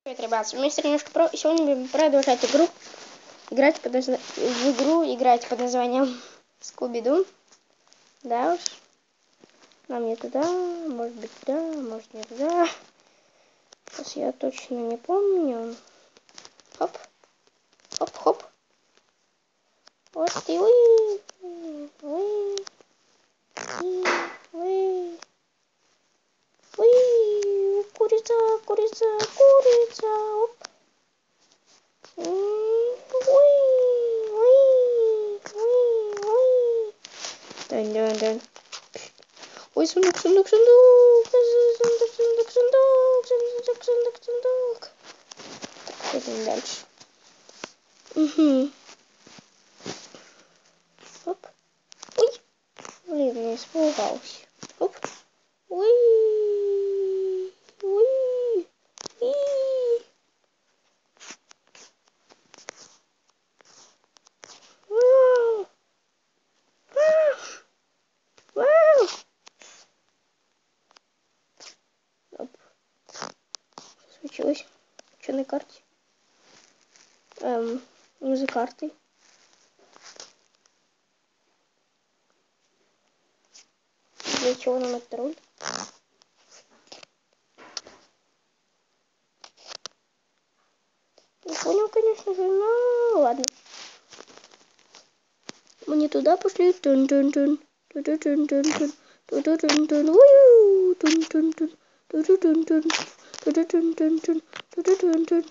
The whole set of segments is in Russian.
Привет, ребят, мистер Немножко Про, и сегодня будем продолжать играть под названием Скуби-Ду. Да уж, нам не туда, может быть туда, может не туда. Сейчас я точно не помню. Хоп, хоп, хоп. Вот и уи, уи, уи, уи, курица, курица, курица, оп. Дun-дун-дун. Ой, сундук, сундук, сундук, сундук, сундук, сундук, сундук, сундук, сундук. Так, идем дальше. Угу. Оп. Ой. Блин, я испугался. Оп. Ой. Ой. Ой. Вау. Вау. Вау. Оп. Что случилось? Что на карте? Не за картой. Для чего нам этот руль? Не понял, конечно же, но ладно. Мы не туда пошли. Тун-тун-тун. Тун-тун-тун-тун. Тун-тун-тун-тун. Ую. Тун-тун-тун. Тун-тун-тун. Тун-тун-тун-тун. Тун-тун-тун-тун.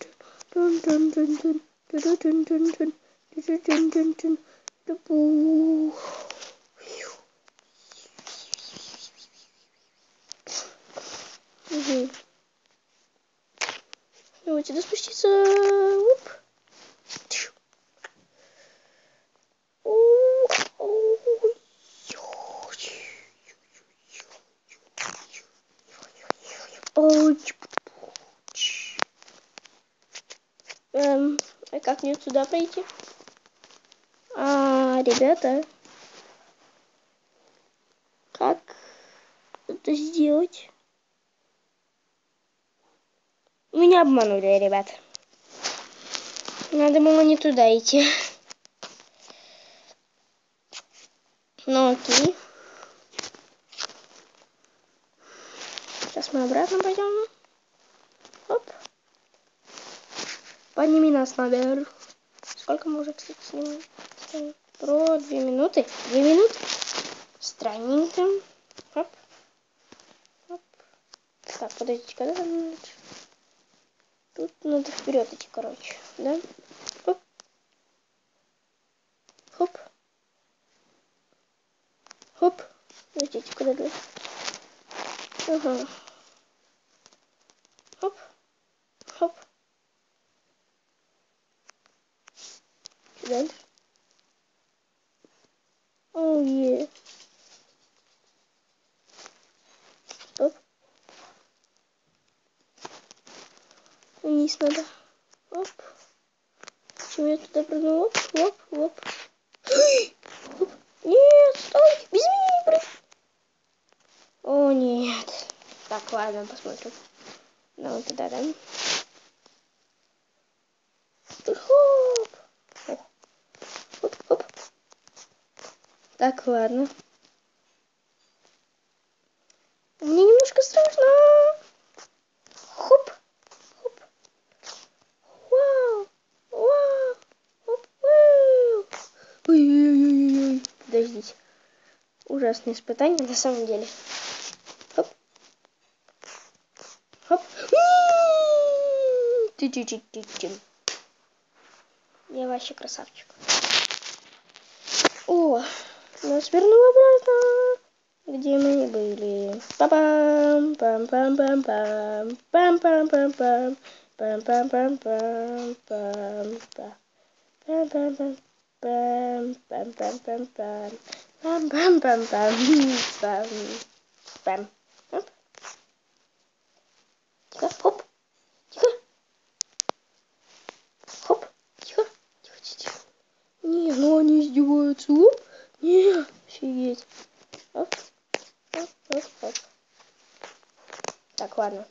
Тун-тун-тун-тун. Тун-тун-тун-тун. Тун-тун-тун-тун. Ту-пу. Угу. Давайте сюда спуститься. Уп. А как мне сюда пройти? Ребята, как это сделать? Меня обманули, ребят. Надо было не туда идти. Ну окей. Сейчас мы обратно пойдем. Оп. Подними нас наверх. Сколько мы уже, кстати, снимаем? Про 2 минуты. 2 минуты. Странненько. Оп. Оп. Так, подождите, когда там? Тут надо вперед идти, короче. Да? Оп. Хоп. Хоп. Подождите, куда дальше? Ага. Хоп. Хоп. Дальше. Оу, е. Оп. Вниз надо. Оп. Почему я туда прыгну? Оп, оп, оп. Оп. Нет, стой. Без меня не прыгай. О, нет. Так, ладно, посмотрим. Ну, вот туда, да? Хоп. Хоп, хоп. Так, ладно. Мне немножко страшно. Хоп. Хоп. Вау. Вау. Хоп. Вау. Ой-ой-ой-ой. Подождите. Ужасное испытание на самом деле. Хоп. Хоп. Я вообще красавчик. О, нас вернуло обратно. Где мы были? Па-пам, пам-пам-пам-пам, пам-пам-пам-пам, пам-пам-пам-пам, пам-пам-пам, пам-пам-пам-пам, пам-пам-пам-пам, пам-пам. Тихо, хоп, тихо. Хоп, тихо, тихо, тихо. Не, ну они издеваются. Оп. Не, офигеть. Оп, оп, оп, оп. Так, ладно.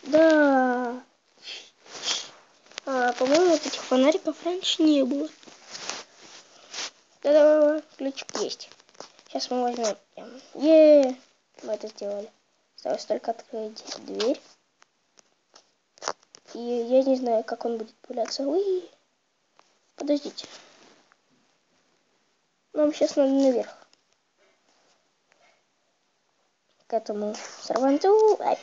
Да. По-моему, вот этих фонариков раньше не было. Да-да, ключик есть. Сейчас мы возьмем. Мы это сделали. Осталось только открыть дверь. И я не знаю, как он будет появляться. Уи! Подождите. Нам сейчас надо наверх. К этому сорванцу. Ай.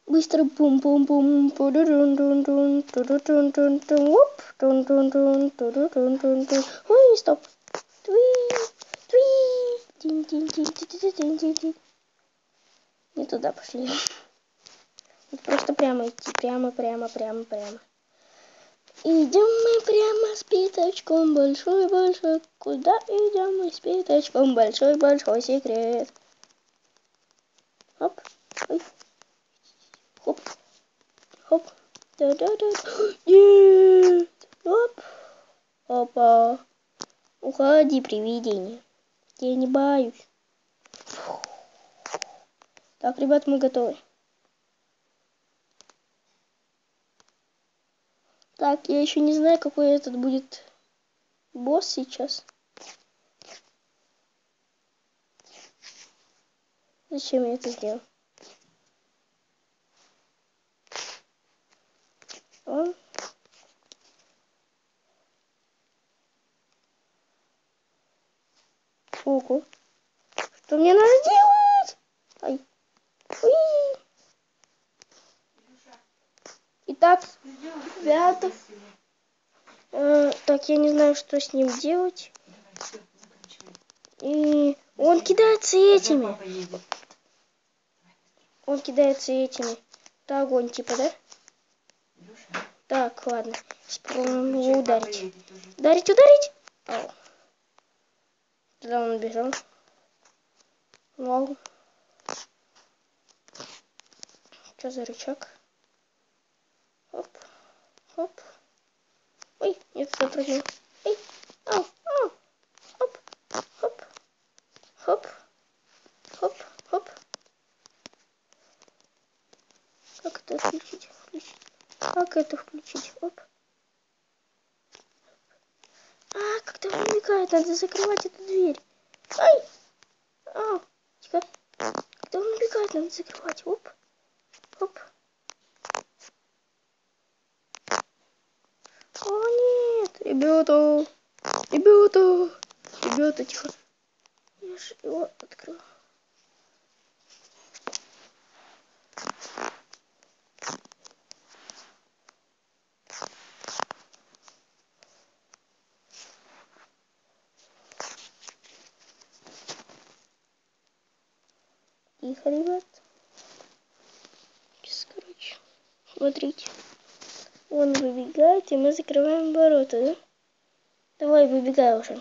Быстро пум-пум-пум. Пу-ду-дун-дун-дун. Ту-ду-дун-дун-дун. Оп. Дун-дун-дун. Ту-ду-дун-дун-дун. Ой, стоп. Туи. Туи. Тин-тин-тин-тин-тин-тин-тин. Не туда пошли. Просто прямо идти. Прямо. Идем мы прямо с пятачком большой. Куда идем мы с пятачком большой секрет. Хоп. Ой. Хоп. Хоп. Да-да-да. Нет. Оп. Опа. Уходи, привидение. Я не боюсь. Так, ребят, мы готовы. Так, я еще не знаю, какой этот будет босс сейчас. Зачем я это сделал? Он. Ого. Что мне надо делать? Ай. Уи. Итак, ребята. Так, я не знаю, что с ним делать. И он кидается этими. Он кидается этими. Это огонь, типа, да? Так, ладно. Попробуем его ударить. Ударить! Ау. Тогда он убежал. Вау. Что за рычаг? Хоп. Хоп. Ой, я туда прыгнул. Эй, ау. Хоп. Хоп. Хоп. Хоп. Как это включить? Как это включить? Оп. Когда он убегает, надо закрывать эту дверь. Ай! Ау. Тихо. Когда он убегает, надо закрывать. Оп. О, нет. Ребята, тихо. Я же его открыл. Тихо, ребят. Сейчас, короче, смотрите. Он выбегает, и мы закрываем ворота, да? Давай, выбегай уже.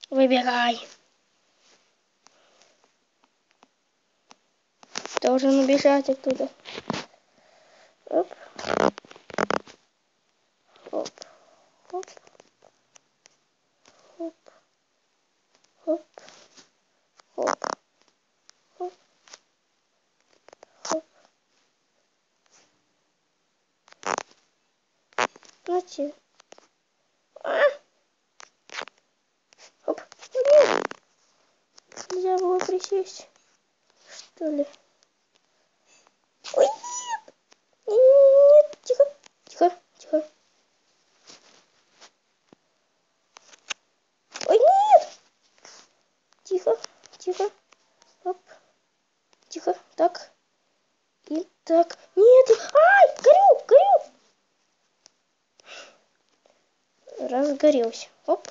Выбегай. Должен убежать оттуда. Оп. Хоп. Хоп. Хоп. Хоп. Хоп. Хоп. Хоп. Нате. Хоп. Нет. Нельзя было присесть. Что ли? Ой, нет. Нет. Тихо. Ой, нет. Тихо. Оп. Тихо. Так. И так. Нет. Ай, горю. Разгорелся. Оп.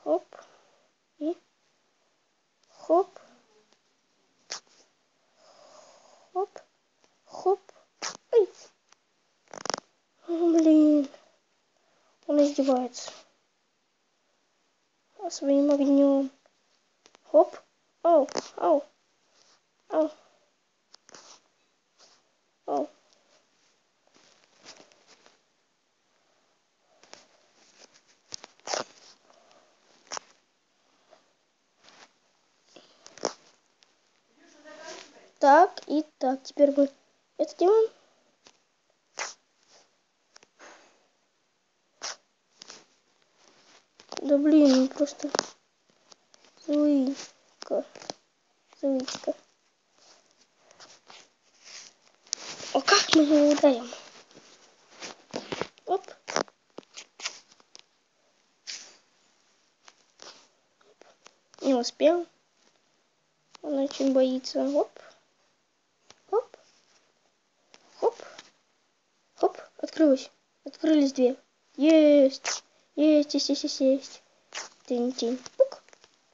Хоп. И хоп. Хоп. Ой. Блин. Он издевается. Своим огнем. Хоп. Ау. Так, и так. Теперь мы это делаем. Да блин, ну просто злыка. Злычка. О, как мы его ударим? Оп. Не успел. Он очень боится. Оп. Оп. Хоп. Хоп. Открылось. Открылись две. Есть. Есть, есть, есть, есть, есть. Тынь-тынь. Пук.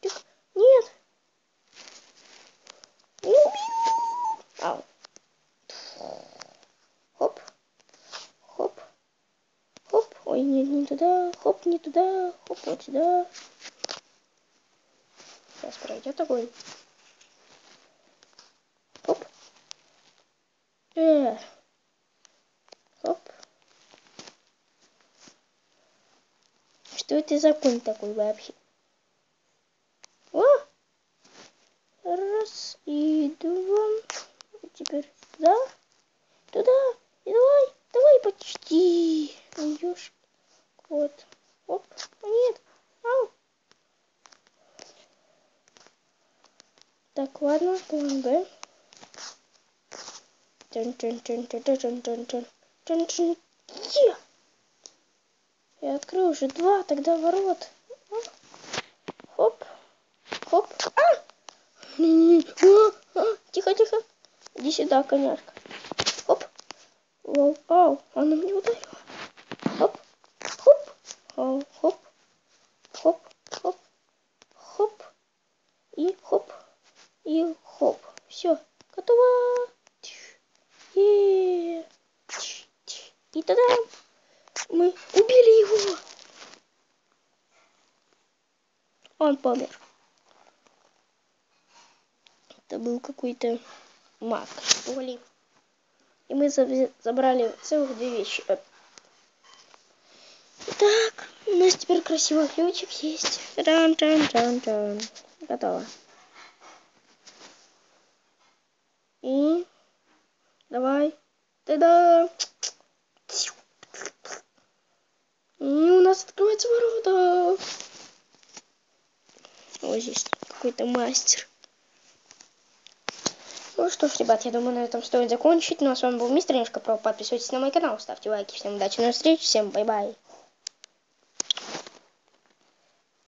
Тык. Нет. Не убью. Ау. Хоп. Хоп. Хоп. Ой, нет, не туда. Хоп, не туда. Хоп, вот сюда. Сейчас пройдет огонь. Хоп. Хоп. Что это за конь такой вообще? О! Раз и два. Теперь да. Туда. И давай. Давай почти. Идешь. Вот. Оп. Нет. Ау. Так, ладно. План Б. Я открыл уже два, тогда ворот. Хоп. Хоп. Тихо, тихо. Иди сюда, коняшка. Хоп. Воу, ау, она мне ударила. Хоп. Хоп. Ау, хоп. Хоп. Хоп. Хоп. И хоп. И хоп. Все. Готово. И тогда мы убили его. Он помер. Это был какой-то маг, что ли. И мы забрали целых 2 вещи. Так, у нас теперь красивый ключик есть. Тан-тан-тан-тан. Готово. И давай. Та-да! И у нас открываются ворота. Вот здесь какой-то мастер. Ну что ж, ребят, я думаю, на этом стоит закончить. Ну а с вами был Мистер Нишка Про. Подписывайтесь на мой канал, ставьте лайки. Всем удачи, на встречу, всем бай-бай.